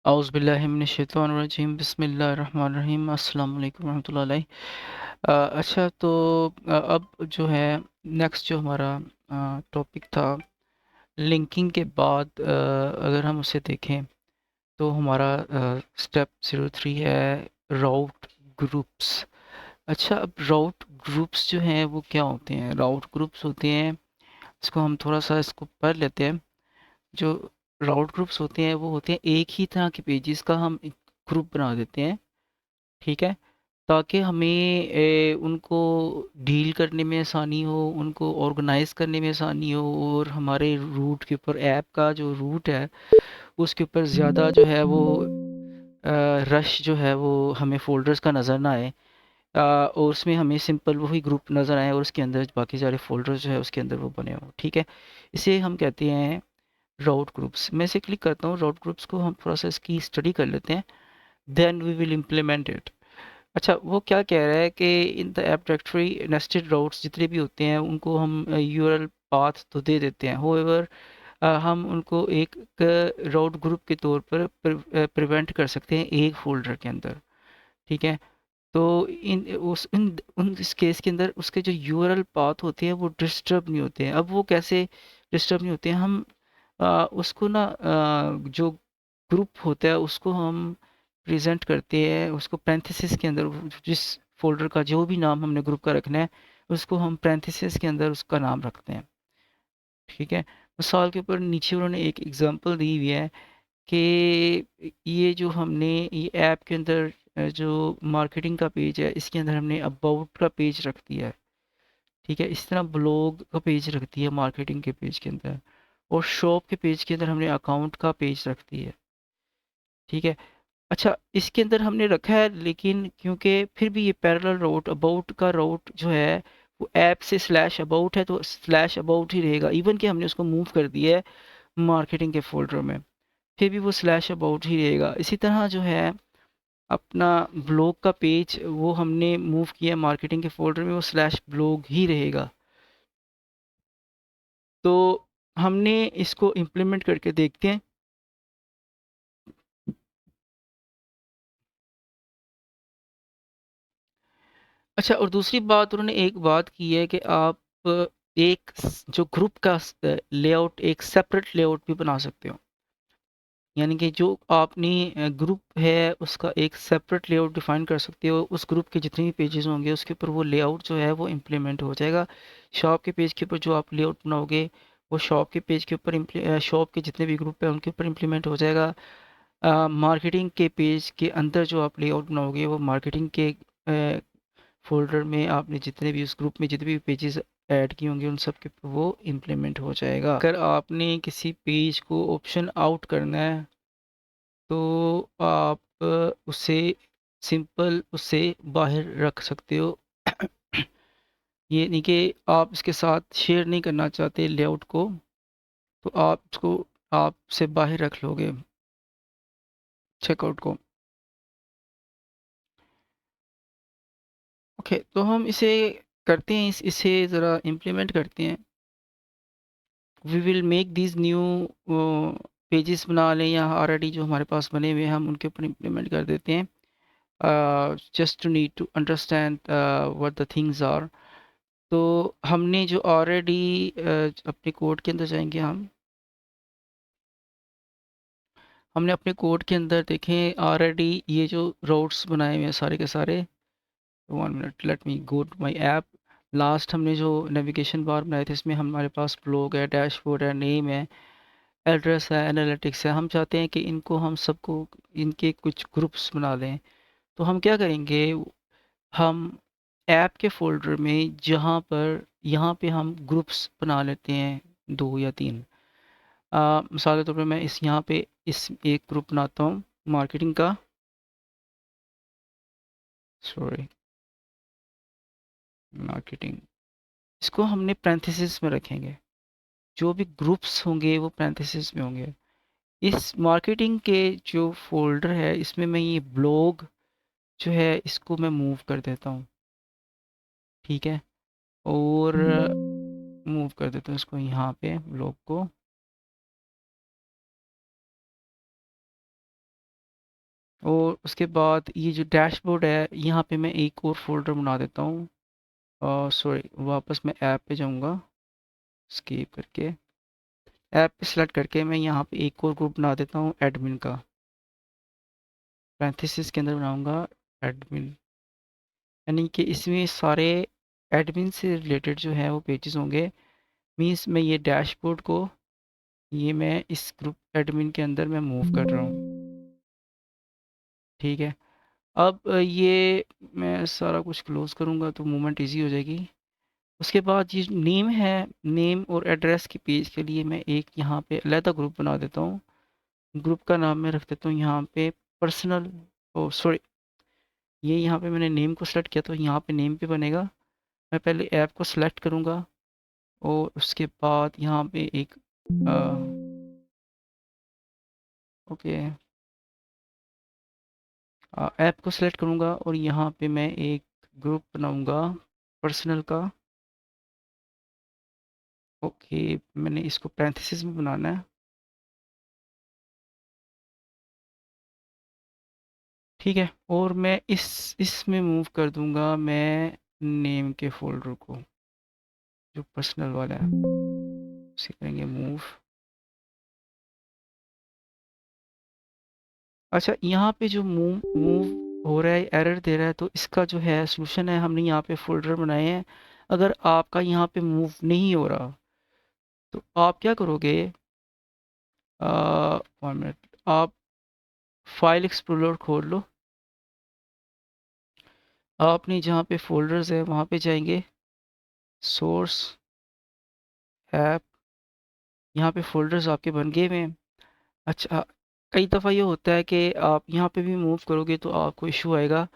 औज़ुबिल्लाहि मिनश्शैतानिर्रजीम बिस्मिल्लाहिर्रहमानिर्रहीम अस्सलाम वालेकुम रहमतुल्लाहि अच्छा तो अब जो है नेक्स्ट जो हमारा टॉपिक था लिंकिंग के बाद अगर हम उसे देखें तो हमारा स्टेप 03 है राउट ग्रुप्स। अच्छा, अब राउट ग्रुप्स जो हैं वो क्या होते हैं? राउट ग्रुप्स होते हैं, इसको हम थोड़ा सा इसको पढ़ लेते हैं। जो राउट ग्रुप्स होते हैं वो होते हैं एक ही तरह के पेजेस का हम एक ग्रुप बना देते हैं, ठीक है? ताकि हमें उनको डील करने में आसानी हो, उनको ऑर्गेनाइज करने में आसानी हो और हमारे रूट के ऊपर ऐप का जो रूट है उसके ऊपर ज़्यादा जो है वो रश जो है वो हमें फ़ोल्डर्स का नज़र ना आए। और उसमें हमें सिंपल वही ग्रुप नज़र आए और उसके अंदर बाकी सारे फ़ोल्डर्स जो है उसके अंदर वो बने हों, ठीक है? इसे हम कहते हैं राउट ग्रुप्स। मैं इसे क्लिक करता हूँ, राउट ग्रुप्स को हम थोड़ा सा इसकी स्टडी कर लेते हैं, then we will implement it. अच्छा, वो क्या कह रहा है कि in the app directory nested routes जितने भी होते हैं उनको हम यूआरएल पाथ तो दे देते हैं, होwever हम उनको एक राउट ग्रुप के तौर पर प्रिवेंट कर सकते हैं एक फोल्डर के अंदर, ठीक है? तो उन इस केस के अंदर उसके जो यूआरएल पाथ होते हैं वो डिस्टर्ब नहीं होते हैं। अब वो कैसे डिस्टर्ब नहीं होते हैं? हम उसको ना जो ग्रुप होता है उसको हम प्रेजेंट करते हैं उसको पैरेंथेसिस के अंदर, जिस फोल्डर का जो भी नाम हमने ग्रुप का रखना है उसको हम पैरेंथेसिस के अंदर उसका नाम रखते हैं, ठीक है? मिसाल के ऊपर नीचे उन्होंने एक एग्जांपल दी हुई है कि ये जो हमने ये ऐप के अंदर जो मार्केटिंग का पेज है इसके अंदर हमने अबाउट का पेज रख दिया है, ठीक है? इस तरह ब्लॉग का पेज रख दिया मार्केटिंग के पेज के अंदर, और शॉप के पेज के अंदर हमने अकाउंट का पेज रख दिया है, ठीक है? अच्छा, इसके अंदर हमने रखा है लेकिन क्योंकि फिर भी ये पैरेलल राउट अबाउट का राउट जो है वो ऐप से स्लैश अबाउट है तो स्लैश अबाउट ही रहेगा, इवन कि हमने उसको मूव कर दिया है मार्केटिंग के फोल्डर में, फिर भी वो स्लैश अबाउट ही रहेगा। इसी तरह जो है अपना ब्लॉग का पेज वो हमने मूव किया मार्केटिंग के फोल्डर में, वो स्लैश ब्लॉग ही रहेगा। तो हमने इसको इम्प्लीमेंट करके देखते हैं। अच्छा, और दूसरी बात उन्होंने एक बात की है कि आप एक जो ग्रुप का लेआउट एक सेपरेट लेआउट भी बना सकते हो, यानी कि जो आपने ग्रुप है उसका एक सेपरेट लेआउट डिफाइन कर सकते हो, उस ग्रुप के जितने भी पेजेस होंगे उसके ऊपर वो लेआउट जो है वो इम्प्लीमेंट हो जाएगा। शॉप के पेज के ऊपर जो आप लेआउट बनाओगे वो शॉप के पेज के ऊपर शॉप के जितने भी ग्रुप है उनके ऊपर इम्प्लीमेंट हो जाएगा। मार्केटिंग के पेज के अंदर जो आप लेआउट बनाओगे वो मार्केटिंग के फ़ोल्डर में आपने जितने भी उस ग्रुप में जितने भी पेजेस ऐड किए होंगे उन सब के ऊपर वो इम्प्लीमेंट हो जाएगा। अगर आपने किसी पेज को ऑप्शन आउट करना है तो आप उसे सिंपल उसे बाहर रख सकते हो। ये नहीं कि आप इसके साथ शेयर नहीं करना चाहते लेआउट को, तो आप इसको आप से बाहर रख लोगे चेकआउट को। ओके, तो हम इसे करते हैं, इसे ज़रा इम्प्लीमेंट करते हैं। We will make these new pages बना लें या ऑलरेडी जो हमारे पास बने हुए हैं हम उनके ऊपर इम्प्लीमेंट कर देते हैं, just to need to understand what the things are. तो हमने जो ऑलरेडी अपने कोड के अंदर जाएंगे, हमने अपने कोड के अंदर देखें ऑलरेडी ये जो रोड्स बनाए हुए हैं सारे के सारे। 1 minute, let me go to my app. Last हमने जो नेविगेशन बार बनाए थे इसमें हमारे पास ब्लॉग है, डैशबोर्ड है, नेम है, एड्रेस है, एनालिटिक्स है। हम चाहते हैं कि इनको हम सबको इनके कुछ ग्रुप्स बना लें। तो हम क्या करेंगे, हम ऐप के फ़ोल्डर में जहाँ पर यहाँ पे हम ग्रुप्स बना लेते हैं 2 या 3। मिसाल के तौर पे मैं इस यहाँ पे इस एक ग्रुप बनाता हूँ मार्केटिंग का, सॉरी, मार्केटिंग, इसको हमने पैरेंथेसिस में रखेंगे। जो भी ग्रुप्स होंगे वो पैरेंथेसिस में होंगे। इस मार्केटिंग के जो फ़ोल्डर है इसमें मैं ये ब्लॉग जो है इसको मैं मूव कर देता हूँ, ठीक है? और मूव कर देता हूँ इसको यहाँ पे ब्लॉग को। और उसके बाद ये जो डैशबोर्ड है यहाँ पे मैं एक और फोल्डर बना देता हूँ। सॉरी, वापस मैं ऐप पे जाऊँगा, स्किप करके ऐप पे सेलेक्ट करके मैं यहाँ पे एक और ग्रुप बना देता हूँ एडमिन का। पैरेंथेसिस के अंदर बनाऊँगा एडमिन, यानी कि इसमें सारे एडमिन से रिलेटेड जो है वो पेजेस होंगे। मीन्स मैं ये डैशबोर्ड को ये मैं इस ग्रुप एडमिन के अंदर मैं मूव कर रहा हूँ। ठीक है। अब ये मैं सारा कुछ क्लोज करूँगा तो मूवमेंट इजी हो जाएगी। उसके बाद ये नेम है, नेम और एड्रेस के पेज के लिए मैं एक यहाँ पे अलहदा ग्रुप बना देता हूँ। ग्रुप का नाम मैं रख देता हूँ यहाँ पे पर्सनल, ओ सॉरी, ये यहाँ पे मैंने नेम को सेलेक्ट किया तो यहाँ पे नेम पे बनेगा। मैं पहले ऐप को सेलेक्ट करूँगा और उसके बाद यहाँ पे एक ओके ऐप को सेलेक्ट करूँगा और यहाँ पे मैं एक ग्रुप बनाऊँगा पर्सनल का। ओके, मैंने इसको पैरेंथेसिस में बनाना है। ठीक है, और मैं इसमें मूव कर दूंगा मैं नेम के फोल्डर को, जो पर्सनल वाला है उसे करेंगे मूव। अच्छा, यहाँ पे जो मूव मूव हो रहा है एरर दे रहा है, तो इसका जो है सॉल्यूशन है, हमने यहाँ पे फोल्डर बनाए हैं। अगर आपका यहाँ पे मूव नहीं हो रहा तो आप क्या करोगे, 1 मिनट, आप फाइल एक्सप्लोरर खोल लो। आपने जहाँ पे फोल्डर्स है वहाँ पे जाएंगे, सोर्स, ऐप, यहाँ पे फोल्डर्स आपके बन गए हुए हैं। अच्छा, कई दफ़ा ये होता है कि आप यहाँ पे भी मूव करोगे तो आपको इशू आएगा।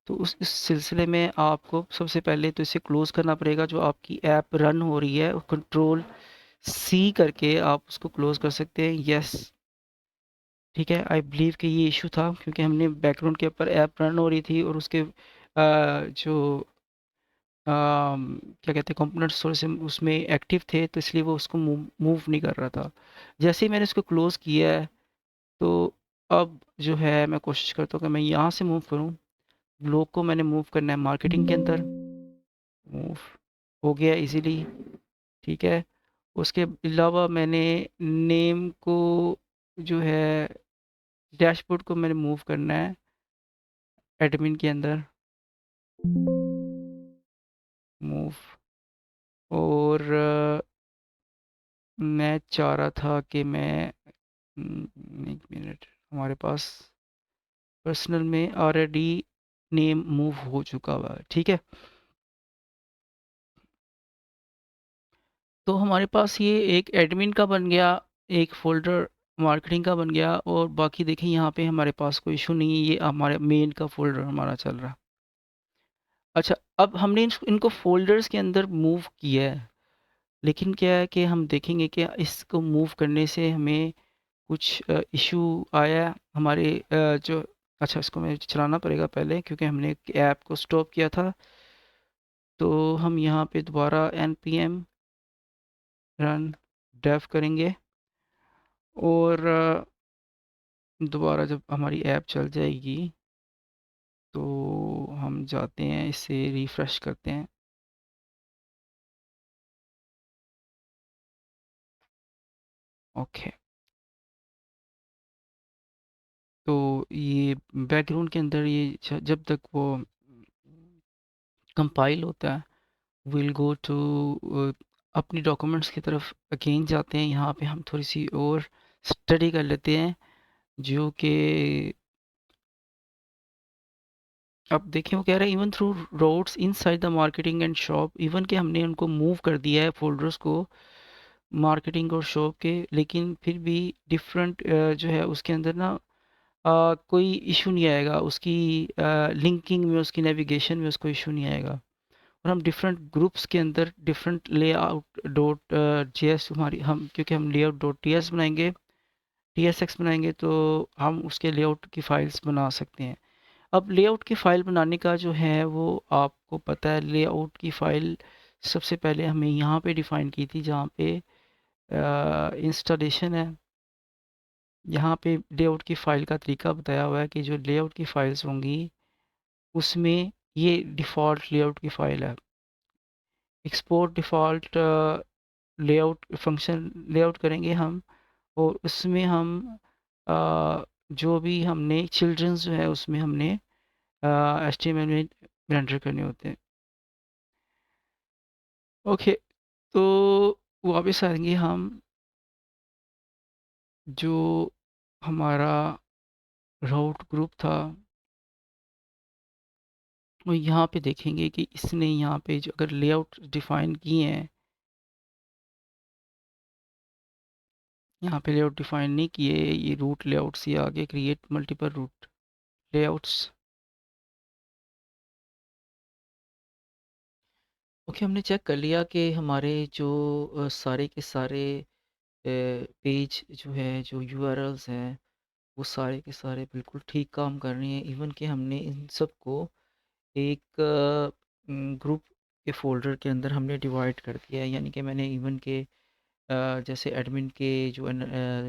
तो उस इस सिलसिले में आपको सबसे पहले तो इसे क्लोज़ करना पड़ेगा। जो आपकी ऐप रन हो रही है, कंट्रोल सी करके आप उसको क्लोज़ कर सकते हैं। यस, ठीक है। आई बिलीव कि ये इशू था क्योंकि हमने बैकग्राउंड के ऊपर ऐप रन हो रही थी और उसके जो क्या कहते हैं कंपोनेंट्स थोड़े से उसमें एक्टिव थे, तो इसलिए वो उसको मूव मूव नहीं कर रहा था। जैसे ही मैंने इसको क्लोज़ किया है तो अब जो है मैं कोशिश करता हूँ कि मैं यहाँ से मूव करूँ। ब्लॉक को मैंने मूव करना है मार्केटिंग के अंदर, मूव हो गया इजीली। ठीक है। उसके अलावा मैंने नेम को जो है डैशबोर्ड को मैंने मूव करना है एडमिन के अंदर, मूव। और मैं चाह रहा था कि मैं 1 मिनट, हमारे पास पर्सनल में ऑलरेडी नेम मूव हो चुका हुआ है। ठीक है, तो हमारे पास ये एक एडमिन का बन गया, एक फ़ोल्डर मार्केटिंग का बन गया, और बाकी देखें यहाँ पे हमारे पास कोई इशू नहीं है, ये हमारे मेन का फ़ोल्डर हमारा चल रहा है। अच्छा, अब हमने इनको फ़ोल्डर्स के अंदर मूव किया है, लेकिन क्या है कि हम देखेंगे कि इसको मूव करने से हमें कुछ इशू आया है हमारे जो, अच्छा इसको मुझे चलाना पड़ेगा पहले क्योंकि हमने ऐप को स्टॉप किया था। तो हम यहाँ पे दोबारा npm रन डेव करेंगे और दोबारा जब हमारी ऐप चल जाएगी तो हम जाते हैं, इसे रिफ़्रेश करते हैं। ओके, तो ये बैकग्राउंड के अंदर ये जब तक वो कंपाइल होता है, विल गो टू अपनी डॉक्यूमेंट्स की तरफ अगेन जाते हैं। यहाँ पे हम थोड़ी सी और स्टडी कर लेते हैं, जो कि अब देखें वो कह रहा है even through roads inside the marketing and shop, even कि हमने उनको मूव कर दिया है फोल्डर्स को मार्केटिंग और शॉप के, लेकिन फिर भी डिफरेंट जो है उसके अंदर ना कोई इशू नहीं आएगा, उसकी लिंकिंग में, उसकी नेविगेशन में उसको इशू नहीं आएगा। और हम डिफरेंट ग्रुप्स के अंदर डिफरेंट लेआउट डॉट जेएस हमारी, हम क्योंकि हम लेआउट डॉट टीएस बनाएंगे, टीएसएक्स बनाएंगे तो हम उसके लेआउट की फाइल्स बना सकते हैं। अब लेआउट की फ़ाइल बनाने का जो है वो आपको पता है, लेआउट की फ़ाइल सबसे पहले हमें यहाँ पे डिफ़ाइन की थी जहाँ पे इंस्टॉलेशन है। यहाँ पे लेआउट की फ़ाइल का तरीका बताया हुआ है कि जो लेआउट की फ़ाइल्स होंगी उसमें ये डिफ़ॉल्ट लेआउट की फ़ाइल है। Export default layout function layout करेंगे हम, और उसमें हम जो भी हमने चिल्ड्रंस जो है उसमें हमने एचटीएमएल में रेंडर करने होते हैं। ओके, तो वापस आएंगे हम, जो हमारा राउट ग्रुप था, और यहाँ पे देखेंगे कि इसने यहाँ पे जो अगर लेआउट डिफ़ाइन किए हैं, यहाँ पे लेआउट डिफ़ाइन नहीं किए, ये रूट लेआउट से आगे create multiple root layouts. Okay, हमने चेक कर लिया कि हमारे जो सारे के सारे पेज जो है, जो यूआरएल्स हैं, वो सारे के सारे बिल्कुल ठीक काम कर रहे हैं। इवन कि हमने इन सब को एक ग्रुप के फ़ोल्डर के अंदर हमने डिवाइड कर दिया है। यानी कि मैंने इवन के जैसे एडमिन के जो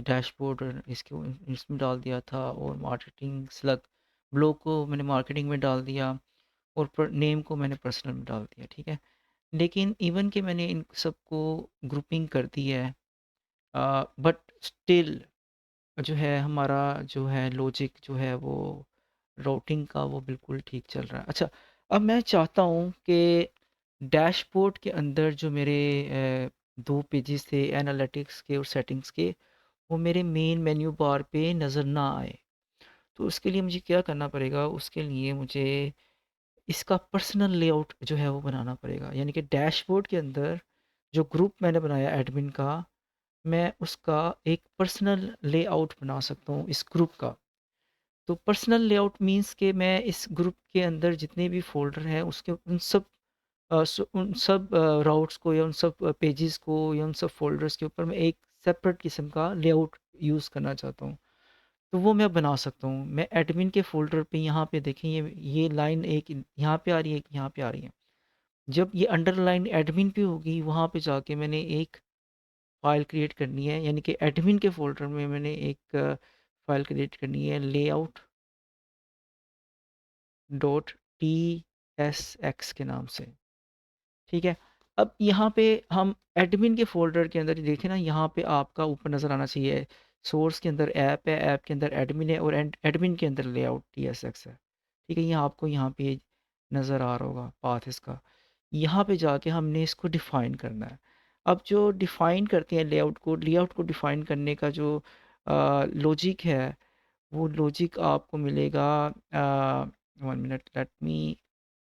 डैशबोर्ड इसके इसमें डाल दिया था, और मार्केटिंग स्लग ब्लॉग को मैंने मार्केटिंग में डाल दिया, और नेम को मैंने पर्सनल में डाल दिया, ठीक है। लेकिन इवन कि मैंने इन सबको ग्रुपिंग कर दी है, बट स्टिल जो है हमारा जो है लॉजिक जो है वो राउटिंग का वो बिल्कुल ठीक चल रहा है। अच्छा, अब मैं चाहता हूँ कि डैशबोर्ड के अंदर जो मेरे दो पेजेस थे एनालिटिक्स के और सेटिंग्स के, वो मेरे मेन मेन्यू बार पे नज़र ना आए। तो उसके लिए मुझे क्या करना पड़ेगा? उसके लिए मुझे इसका पर्सनल लेआउट जो है वो बनाना पड़ेगा। यानी कि डैशबोर्ड के अंदर जो ग्रुप मैंने बनाया एडमिन का, मैं उसका एक पर्सनल लेआउट बना सकता हूँ इस ग्रुप का। तो पर्सनल लेआउट मीन्स कि मैं इस ग्रुप के अंदर जितने भी फ़ोल्डर हैं उसके उन सब राउट्स को, या उन सब पेजेस को, या उन सब फ़ोल्डर्स के ऊपर मैं एक सेपरेट किस्म का लेआउट यूज़ करना चाहता हूँ। तो वो मैं बना सकता हूँ। मैं एडमिन के फ़ोल्डर पे यहाँ पे देखें, ये लाइन एक यहाँ पे आ रही है, एक यहाँ पे आ रही है। जब ये अंडरलाइन एडमिन पे होगी, वहाँ पे जाके मैंने एक फ़ाइल क्रिएट करनी है। यानी कि एडमिन के फ़ोल्डर में मैंने एक फ़ाइल क्रिएट करनी है, layout dot T S x के नाम से, ठीक है। अब यहाँ पे हम एडमिन के फ़ोल्डर के अंदर देखें ना, यहाँ पे आपका ऊपर नज़र आना चाहिए सोर्स के अंदर ऐप है, ऐप के अंदर एडमिन है, और एडमिन के अंदर लेआउट टी एस एक्स है, ठीक है। ये आपको यहाँ पे नज़र आ रहा होगा पाथ इसका। यहाँ पे जाके हमने इसको डिफ़ाइन करना है। अब जो डिफ़ाइन करते हैं लेआउट को डिफ़ाइन करने का जो लॉजिक है, वो लॉजिक आपको मिलेगा। 1 minute, let me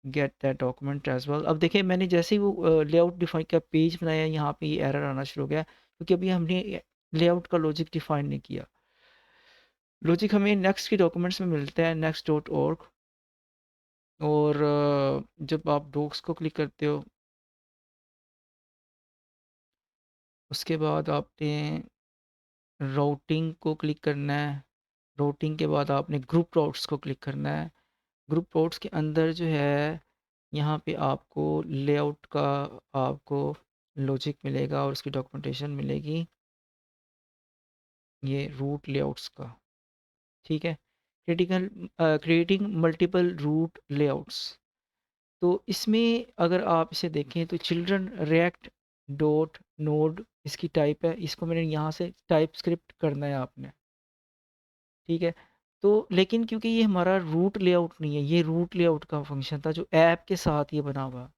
get that document as well. अब देखिए, मैंने जैसे ही वो लेआउट डिफ़ाइन का पेज बनाया, यहाँ पे ये एरर आना शुरू हो गया, क्योंकि अभी हमने लेआउट का लॉजिक डिफ़ाइन नहीं किया। लॉजिक हमें नेक्स्ट के डॉक्यूमेंट्स में मिलता है, नेक्स्ट डॉट ऑर्ग। और जब आप डॉक्स को क्लिक करते हो, उसके बाद आपने राउटिंग को क्लिक करना है। राउटिंग के बाद आपने ग्रुप राउट्स को क्लिक करना है। ग्रुप राउट्स के अंदर जो है, यहाँ पे आपको लेआउट का आपको लॉजिक मिलेगा, और उसकी डॉक्यूमेंटेशन मिलेगी, ये रूट लेआउट्स का, ठीक है। Creating multiple root layouts. तो इसमें अगर आप इसे देखें तो चिल्ड्रन रिएक्ट डॉट नोड इसकी टाइप है, इसको मैंने यहाँ से टाइप स्क्रिप्ट करना है आपने, ठीक है। तो लेकिन क्योंकि ये हमारा रूट लेआउट नहीं है, ये रूट लेआउट का फंक्शन था जो ऐप के साथ ये बना हुआ।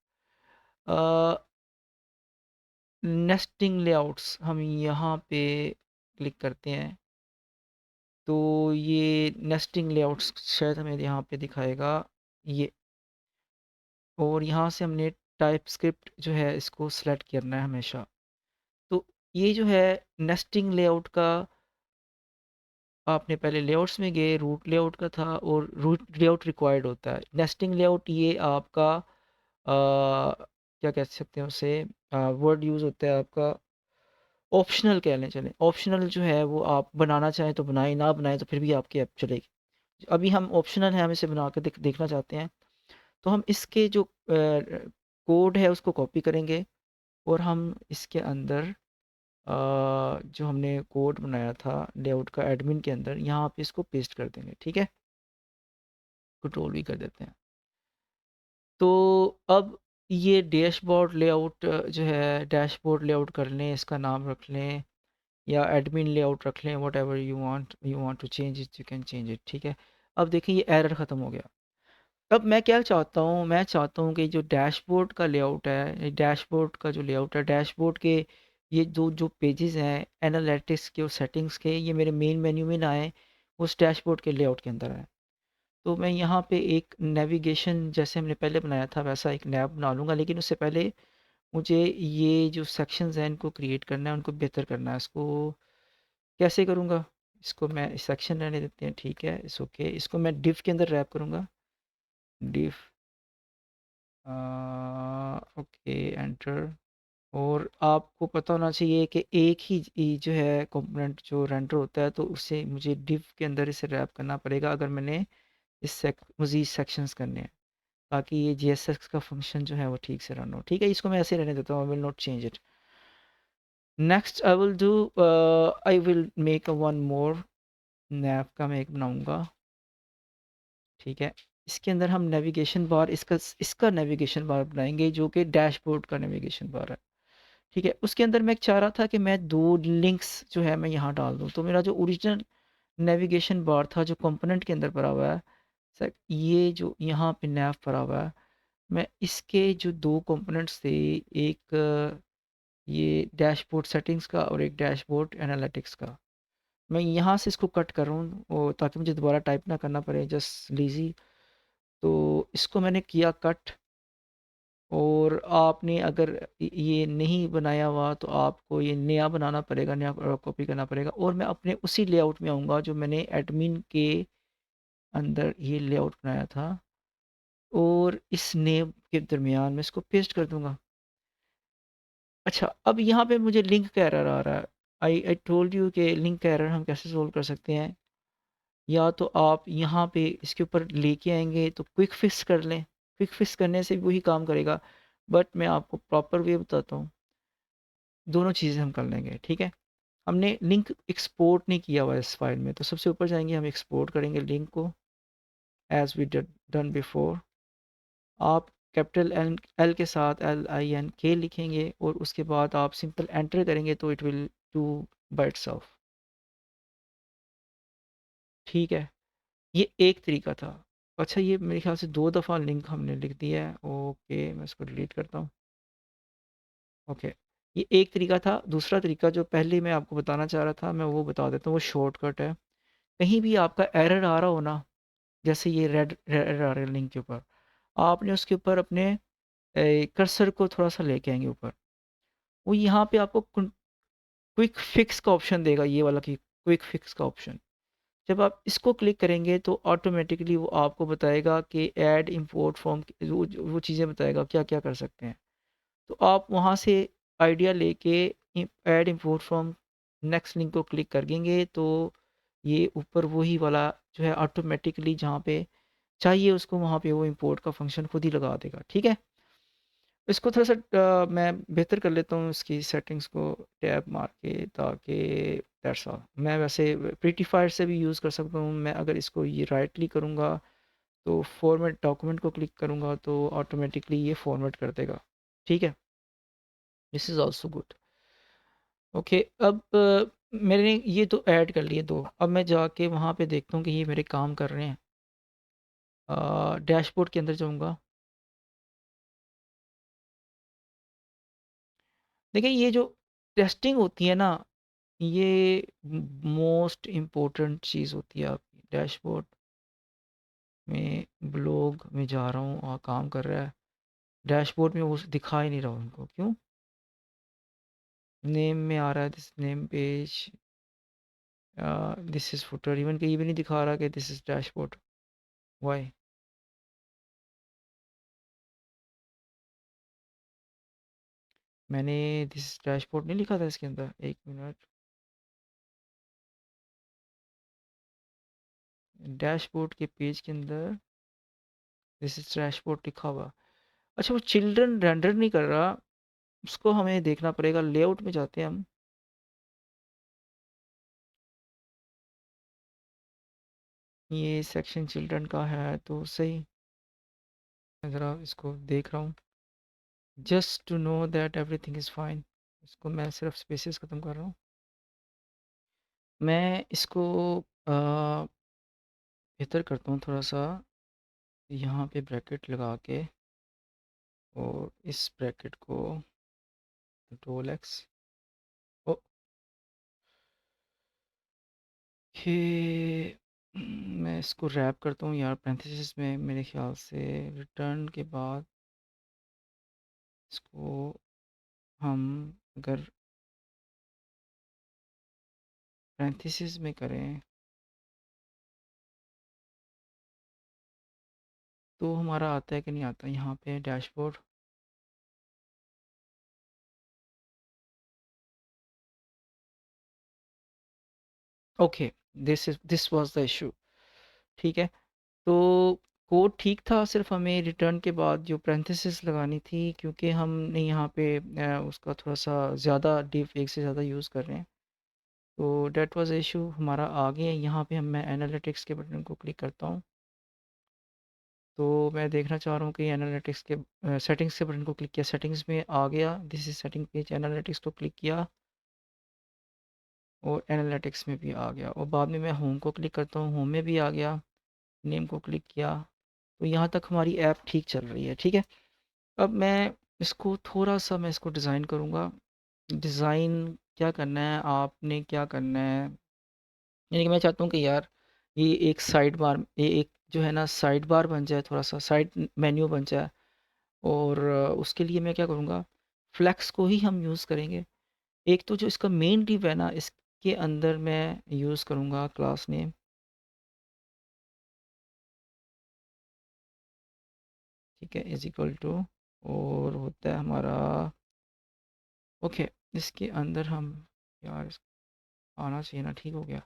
नेस्टिंग लेआउट्स हम यहाँ पे क्लिक करते हैं, तो ये नेस्टिंग लेआउट्स शायद हमें यहाँ पे दिखाएगा ये। और यहाँ से हमने टाइप स्क्रिप्ट जो है इसको सेलेक्ट करना है हमेशा। तो ये जो है नेस्टिंग लेआउट का, आपने पहले लेआउट्स में गए, रूट लेआउट का था, और रूट लेआउट रिक्वायर्ड होता है। नेस्टिंग लेआउट ये आपका क्या कह सकते हैं उसे, वर्ड यूज़ होता है आपका ऑप्शनल, कह लें चलें। ऑप्शनल जो है वो आप बनाना चाहें तो बनाएं, ना बनाएं तो फिर भी आपकी ऐप चलेगी। अभी हम ऑप्शनल है, हम इसे बना कर देखना चाहते हैं। तो हम इसके जो कोड है उसको कॉपी करेंगे, और हम इसके अंदर जो हमने कोड बनाया था लेआउट का एडमिन के अंदर, यहाँ पे इसको पेस्ट कर देंगे। ठीक है, कंट्रोल भी कर देते हैं। तो अब ये डैशबोर्ड लेआउट जो है, डैशबोर्ड लेआउट कर लें, इसका नाम रख लें या एडमिन लेआउट रख लें, whatever you want to change it, you can change it. ठीक है, अब देखिए ये एरर ख़त्म हो गया। अब मैं क्या चाहता हूँ, मैं चाहता हूँ कि जो डैशबोर्ड का लेआउट है, डैशबोर्ड का जो लेआउट है, डैशबोर्ड के ये दो जो पेजेस हैं एनालिटिक्स के और सेटिंग्स के, ये मेरे मेन मेन्यू में ना आए, उस डैशबोर्ड के लेआउट के अंदर आए। तो मैं यहाँ पे एक नेविगेशन जैसे हमने पहले बनाया था वैसा एक नैब बना लूँगा, लेकिन उससे पहले मुझे ये जो सेक्शंस हैं इनको क्रिएट करना है, उनको बेहतर करना है। इसको कैसे करूँगा? इसको मैं सेक्शन रहने देते हैं, ठीक है, इट्स ओके। इसको मैं डिव के अंदर रैप करूँगा, डिव, ओके, एंटर। और आपको पता होना चाहिए कि एक ही जो है कंपोनेंट जो रेंडर होता है, तो उससे मुझे डिव के अंदर इसे रैप करना पड़ेगा अगर मैंने मज़ीद सेक्शंस करने हैं, ताकि ये जीएसएक्स का फंक्शन जो है वो ठीक से रन हो। ठीक है, इसको मैं ऐसे रहने देता हूँ, I will not change it. Next I will do, I will make a one more, nap का मैं एक बनाऊंगा। ठीक है, इसके अंदर हम नेविगेशन बार, इसका नेविगेशन बार बनाएंगे जो कि डैशबोर्ड का नेविगेशन बार है। ठीक है, उसके अंदर मैं चाह रहा था कि मैं दो लिंक्स जो है मैं यहाँ डाल दूँ। तो मेरा जो ओरिजिनल नेविगेशन बार था जो कंपोनेंट के अंदर पड़ा हुआ है, सर ये जो यहाँ पे नैव पड़ा हुआ है, मैं इसके जो दो कंपोनेंट्स थे, एक ये डैशबोर्ड सेटिंग्स का और एक डैशबोर्ड एनालिटिक्स का, मैं यहाँ से इसको कट कर रहा हूँ ताकि मुझे दोबारा टाइप ना करना पड़े, जस्ट लीजी। तो इसको मैंने किया कट। और आपने अगर ये नहीं बनाया हुआ तो आपको ये नया बनाना पड़ेगा, नया कॉपी करना पड़ेगा। और मैं अपने उसी लेआउट में आऊँगा जो मैंने एडमिन के अंदर ये लेआउट बनाया था, और इस नेम के दरमियान में इसको पेस्ट कर दूंगा। अच्छा, अब यहाँ पे मुझे लिंक का एरर आ रहा है। आई टोल्ड यू कि लिंक का एरर हम कैसे सोल्व कर सकते हैं। या तो आप यहाँ पे इसके ऊपर लेके आएंगे तो क्विक फिक्स कर लें, क्विक फिक्स करने से भी वही काम करेगा, बट मैं आपको प्रॉपर वे बताता हूँ। दोनों चीज़ें हम कर लेंगे। ठीक है, हमने लिंक एक्सपोर्ट नहीं किया हुआ इस फाइल में, तो सबसे ऊपर जाएंगे, हम एक्सपोर्ट करेंगे लिंक को एज वी डन बिफोर। आप कैपिटल एल एल के साथ LINK लिखेंगे और उसके बाद आप सिंपल एंटर करेंगे तो it will do by itself. ठीक है, ये एक तरीका था। अच्छा, ये मेरे ख्याल से 2 दफ़ा लिंक हमने लिख दिया है। ओके, मैं इसको डिलीट करता हूँ। ओके, ये एक तरीका था। दूसरा तरीका जो पहले मैं आपको बताना चाह रहा था, मैं वो बता देता हूँ, वो शॉर्टकट है। कहीं भी आपका एरर आ रहा हो ना, जैसे ये रेड एरर आ रहा है लिंक के ऊपर, आपने उसके ऊपर अपने कर्सर को थोड़ा सा लेके आएंगे ऊपर, वो यहाँ पे आपको क्विक फिक्स का ऑप्शन देगा, ये वाला कि क्विक फिक्स का ऑप्शन। जब आप इसको क्लिक करेंगे तो ऑटोमेटिकली वो आपको बताएगा कि ऐड इंपोर्ट फॉर्म, वो चीज़ें बताएगा क्या क्या कर सकते हैं। तो आप वहाँ से आइडिया लेके add import from next link को क्लिक कर देंगे तो ये ऊपर वही वाला जो है ऑटोमेटिकली जहाँ पे चाहिए उसको वहाँ पे वो इंपोर्ट का फंक्शन खुद ही लगा देगा। ठीक है, इसको थोड़ा सा मैं बेहतर कर लेता हूँ इसकी सेटिंग्स को टैब मार के, ताकि दैट्स ऑल। मैं वैसे प्रीटीफायर से भी यूज़ कर सकता हूँ। मैं अगर इसको ये राइट क्लिक करूँगा तो फॉर्मेट डॉक्यूमेंट को क्लिक करूँगा तो ऑटोमेटिकली ये फॉर्मेट कर देगा। ठीक है, this is also good. Okay, अब मैंने ये तो ऐड कर लिए दो। अब मैं जाके वहाँ पे देखता हूँ कि ये मेरे काम कर रहे हैं। डैशबोर्ड के अंदर जाऊँगा। देखिए, ये जो टेस्टिंग होती है ना, ये मोस्ट इम्पोर्टेंट चीज़ होती है आपकी। डैशबोर्ड में ब्लॉग में जा रहा हूँ और काम कर रहा है, डैशबोर्ड में वो दिखा ही नहीं रहा उनको, क्यों? नेम में आ रहा है this name page, this is footer, even कि ये भी नहीं दिखा रहा कि दिस इज़ डैशबोर्ड। व्हाई? मैंने दिस डैशबोर्ड नहीं लिखा था इसके अंदर, एक मिनट। डैशबोर्ड के पेज के अंदर दिस इज डैशबोर्ड लिखा हुआ। अच्छा, वो चिल्ड्रन रेंडर नहीं कर रहा, उसको हमें देखना पड़ेगा। लेआउट में जाते हैं हम, ये सेक्शन चिल्ड्रन का है तो सही। मैं ज़रा इसको देख रहा हूँ just to know that everything is fine. इसको मैं सिर्फ स्पेसेस ख़त्म कर रहा हूँ। मैं इसको बेहतर करता हूँ थोड़ा सा, यहाँ पे ब्रैकेट लगा के, और इस ब्रैकेट को कंट्रोल एक्स। ओके, मैं इसको रैप करता हूँ यार पैरेंथेसिस में, मेरे ख्याल से रिटर्न के बाद इसको हम अगर पैरेंथेसिस में करें तो हमारा आता है कि नहीं आता। यहाँ पे dashboard, okay, this was the issue. ठीक है, तो कोड ठीक था, सिर्फ हमें रिटर्न के बाद जो पैरेंथेसिस लगानी थी, क्योंकि हमने यहाँ पे उसका थोड़ा सा ज़्यादा डिफ एक से ज़्यादा यूज़ कर रहे हैं, तो डेट वाज इशू हमारा आ गया। यहाँ पे हम मैं एनालिटिक्स के बटन को क्लिक करता हूँ, तो मैं देखना चाह रहा हूँ कि एनालिटिक्स के सेटिंग्स के बटन को क्लिक किया, सेटिंग्स में आ गया, this is setting page, analytics को क्लिक किया और एनालिटिक्स में भी आ गया, और बाद में मैं होम को क्लिक करता हूँ, होम में भी आ गया, नेम को क्लिक किया, तो यहाँ तक हमारी ऐप ठीक चल रही है। ठीक है, अब मैं इसको थोड़ा सा मैं इसको डिज़ाइन करूँगा। डिज़ाइन क्या करना है, आपने क्या करना है, यानी कि मैं चाहता हूँ कि यार ये एक साइड बार, ये एक जो है ना साइड बार बन जाए, थोड़ा सा साइड मेन्यू बन जाए, और उसके लिए मैं क्या करूँगा, फ्लेक्स को ही हम यूज़ करेंगे। एक तो जो इसका मेन डिव है ना, इसके अंदर मैं यूज़ करूँगा क्लास नेम, ठीक है, इज़ इक्वल टू, और होता है हमारा, ओके, इसके अंदर हम, यार आना चाहिए ना, ठीक हो गया,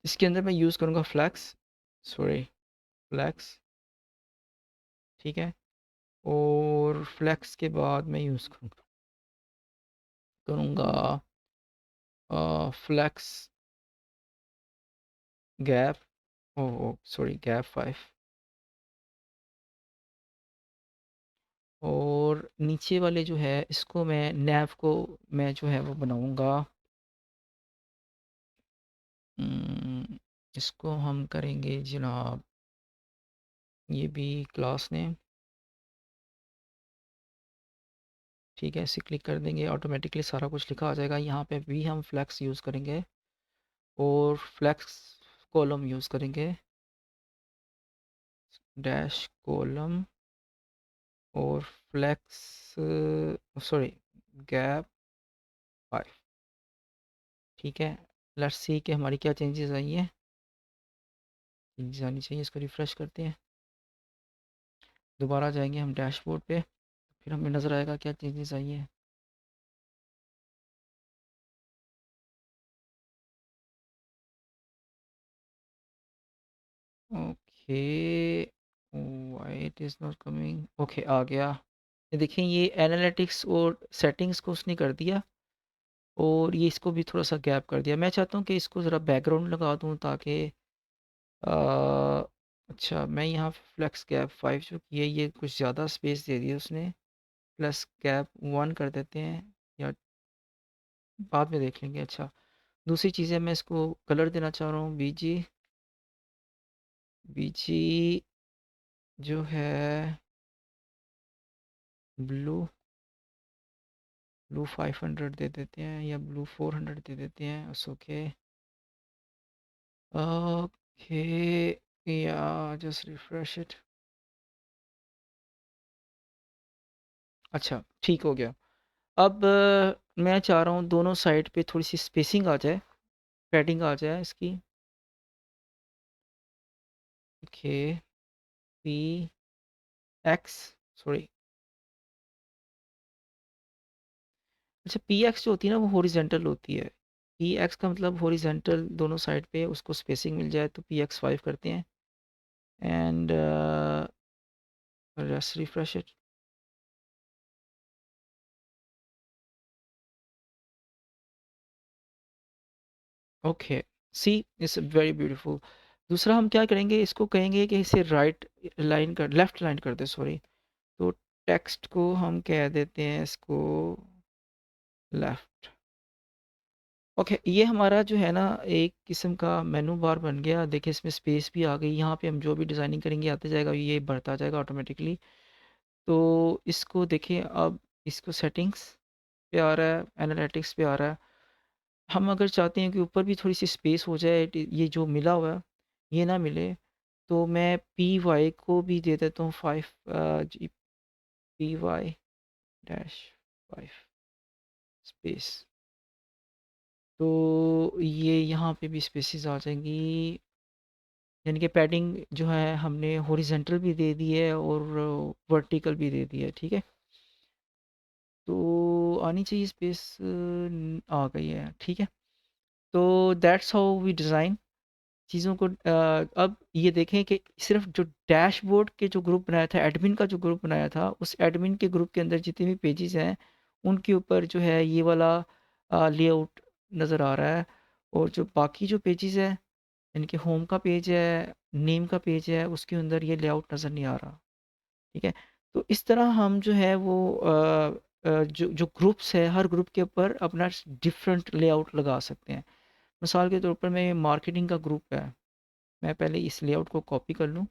इसके अंदर मैं यूज़ करूँगा फ्लेक्स, सॉरी, फ्लेक्स, ठीक है, और फ्लेक्स के बाद मैं यूज़ करूँगा करूँगा फ्लेक्स गैप, ओ सॉरी गैप 5, और नीचे वाले जो है इसको मैं नैव को मैं जो है वो बनाऊँगा, इसको हम करेंगे जनाब, ये भी क्लास नेम, ठीक है, इसे क्लिक कर देंगे, ऑटोमेटिकली सारा कुछ लिखा आ जाएगा। यहाँ पे भी हम फ्लेक्स यूज़ करेंगे और फ्लेक्स कॉलम यूज़ करेंगे, डैश कॉलम, और फ्लेक्स, सॉरी, गैप 5, ठीक है। लेट्स सी कि हमारी क्या चेंजेस आई हैं, चेंजेस आनी चाहिए, इसको रिफ़्रेश करते हैं, दोबारा जाएंगे हम डैशबोर्ड पे, फिर हमें नज़र आएगा क्या चेंजेस आई हैं। Okay, why it is not coming, okay आ गया। ये देखें, ये एनालिटिक्स और सेटिंग्स को उसने कर दिया, और ये इसको भी थोड़ा सा गैप कर दिया। मैं चाहता हूँ कि इसको ज़रा बैकग्राउंड लगा दूँ ताकि अच्छा, मैं यहाँ फ्लेक्स गैप 5 जो की है, ये कुछ ज़्यादा स्पेस दे दिया उसने, प्लस गैप 1 कर देते हैं, या बाद में देख लेंगे। अच्छा, दूसरी चीज़ें मैं इसको कलर देना चाह रहा हूँ, बीजी, बीजी जो है ब्लू, ब्लू 500 दे देते हैं, या ब्लू 400 दे देते हैं, ओके, ओके, या जस्ट रिफ्रेश इट, अच्छा ठीक हो गया। अब मैं चाह रहा हूँ दोनों साइड पे थोड़ी सी स्पेसिंग आ जाए, पैडिंग आ जाए इसकी, ओके, पी एक्स, सॉरी, अच्छा पी एक्स जो होती है ना वो हॉरिजेंटल होती है, पी एक्स का मतलब हॉरिजेंटल, दोनों साइड पे उसको स्पेसिंग मिल जाए, तो पी एक्स 5 करते हैं, and just refresh it, okay, see it's very beautiful. दूसरा हम क्या करेंगे, इसको कहेंगे कि इसे लेफ्ट लाइन कर दे, सॉरी। तो टेक्स्ट को हम कह देते हैं इसको लेफ्ट। ओके, ये हमारा जो है ना एक किस्म का मेनू बार बन गया। देखिए इसमें स्पेस भी आ गई, यहाँ पे हम जो भी डिज़ाइनिंग करेंगे आते जाएगा, ये बढ़ता जाएगा ऑटोमेटिकली। तो इसको देखिए, अब इसको सेटिंग्स पे आ रहा है, एनालिटिक्स पे आ रहा है। हम अगर चाहते हैं कि ऊपर भी थोड़ी सी स्पेस हो जाए, ये जो मिला हुआ है ये ना मिले, तो मैं पी वाई को भी दे देता हूँ 5, जी, पी वाई डैश 5 स्पेस। तो ये यहाँ पे भी स्पेसेस आ जाएंगी, यानी कि पैडिंग जो है हमने हॉरिजेंटल भी दे दी है और वर्टिकल भी दे दी है, ठीक है। तो आनी चाहिए स्पेस, आ गई है, ठीक है। तो दैट्स हाउ वी डिज़ाइन चीज़ों को। अब ये देखें कि सिर्फ जो डैशबोर्ड के जो ग्रुप बनाया था, एडमिन का जो ग्रुप बनाया था, उस एडमिन के ग्रुप के अंदर जितने भी पेजेस हैं उनके ऊपर जो है ये वाला लेआउट नज़र आ रहा है। और जो बाकी जो पेजेस है, इनके होम का पेज है, नेम का पेज है, उसके अंदर ये लेआउट नज़र नहीं आ रहा, ठीक है। तो इस तरह हम जो है वो जो जो ग्रुप्स है, हर ग्रुप के ऊपर अपना डिफरेंट लेआउट लगा सकते हैं। मिसाल के तौर पर मैं मार्केटिंग का ग्रुप है, मैं पहले इस लेआउट को कॉपी कर लूँ,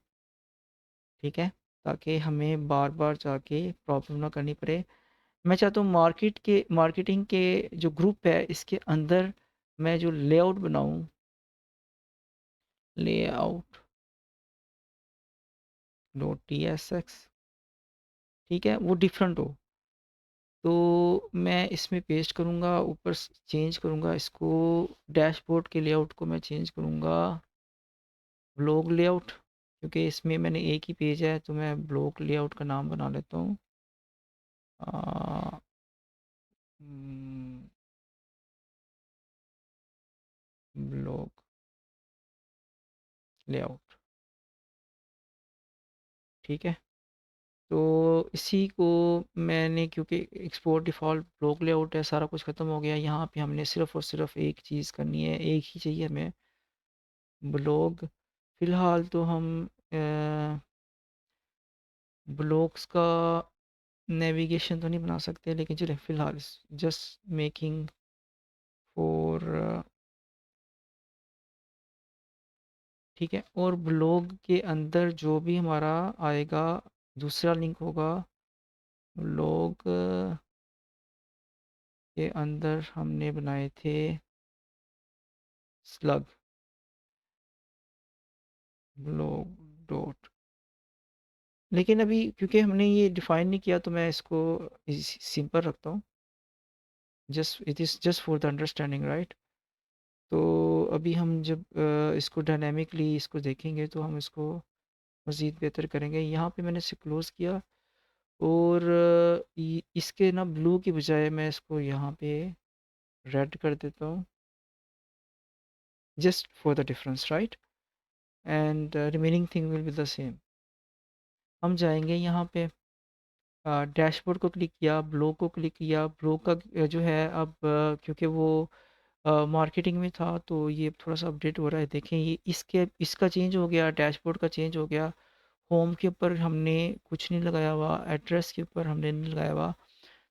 ठीक है, ताकि हमें बार बार जाके प्रॉब्लम ना करनी पड़े। मैं चाहता हूँ मार्केटिंग के जो ग्रुप है इसके अंदर मैं जो लेआउट बनाऊँ, layout dot T S x, ठीक है, वो डिफरेंट हो। तो मैं इसमें पेस्ट करूँगा, ऊपर चेंज करूँगा इसको, डैशबोर्ड के लेआउट को मैं चेंज करूँगा ब्लॉग लेआउट, क्योंकि इसमें मैंने एक ही पेज है, तो मैं ब्लॉग लेआउट का नाम बना लेता हूँ, ब्लॉग लेआउट, ठीक है। तो इसी को मैंने, क्योंकि एक्सपोर्ट डिफ़ॉल्ट ब्लॉग लेआउट है, सारा कुछ ख़त्म हो गया, यहाँ पे हमने सिर्फ़ और सिर्फ एक चीज़ करनी है, एक ही चाहिए हमें, ब्लॉग। फ़िलहाल तो हम ब्लॉग्स का नेविगेशन तो नहीं बना सकते, लेकिन चलिए फ़िलहाल जस्ट मेकिंग फॉर, ठीक है। और ब्लॉग के अंदर जो भी हमारा आएगा दूसरा लिंक होगा, ब्लॉग के अंदर हमने बनाए थे स्लग, ब्लॉग डॉट, लेकिन अभी क्योंकि हमने ये डिफ़ाइन नहीं किया तो मैं इसको सिंपल रखता हूँ, just it is just for the understanding, right. तो अभी हम जब इसको डायनामिकली इसको देखेंगे तो हम इसको मज़ीद बेहतर करेंगे। यहाँ पे मैंने इसे क्लोज़ किया, और इसके ना ब्लू की बजाय मैं इसको यहाँ पे रेड कर देता हूँ, just for the difference, right, and remaining thing will be the same. हम जाएंगे यहाँ पे, डैशबोर्ड को क्लिक किया, ब्लॉग को क्लिक किया, ब्लॉग का जो है अब क्योंकि वो मार्केटिंग में था तो ये थोड़ा सा अपडेट हो रहा है। देखें ये इसका चेंज हो गया, डैशबोर्ड का चेंज हो गया, होम के ऊपर हमने कुछ नहीं लगाया हुआ, एड्रेस के ऊपर हमने नहीं लगाया हुआ।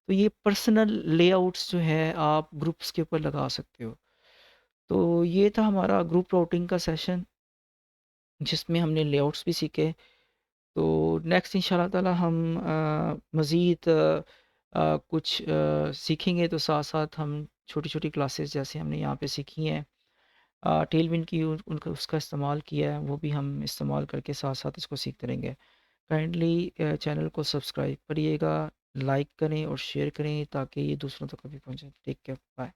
तो ये पर्सनल लेआउट्स जो है आप ग्रुप्स के ऊपर लगा सकते हो। तो ये था हमारा ग्रुप राउटिंग का सेशन, जिसमें हमने लेआउट्स भी सीखे। तो नेक्स्ट इंशाल्लाह ताला हम मज़ीद कुछ सीखेंगे, तो साथ साथ हम छोटी छोटी क्लासेस जैसे हमने यहाँ पे सीखी हैं, टेलविन की उनका उसका इस्तेमाल किया है, वो भी हम इस्तेमाल करके साथ साथ इसको सीखते रहेंगे। काइंडली चैनल को सब्सक्राइब करिएगा, लाइक करें और शेयर करें ताकि ये दूसरों तक भी पहुँचे। Take care, bye.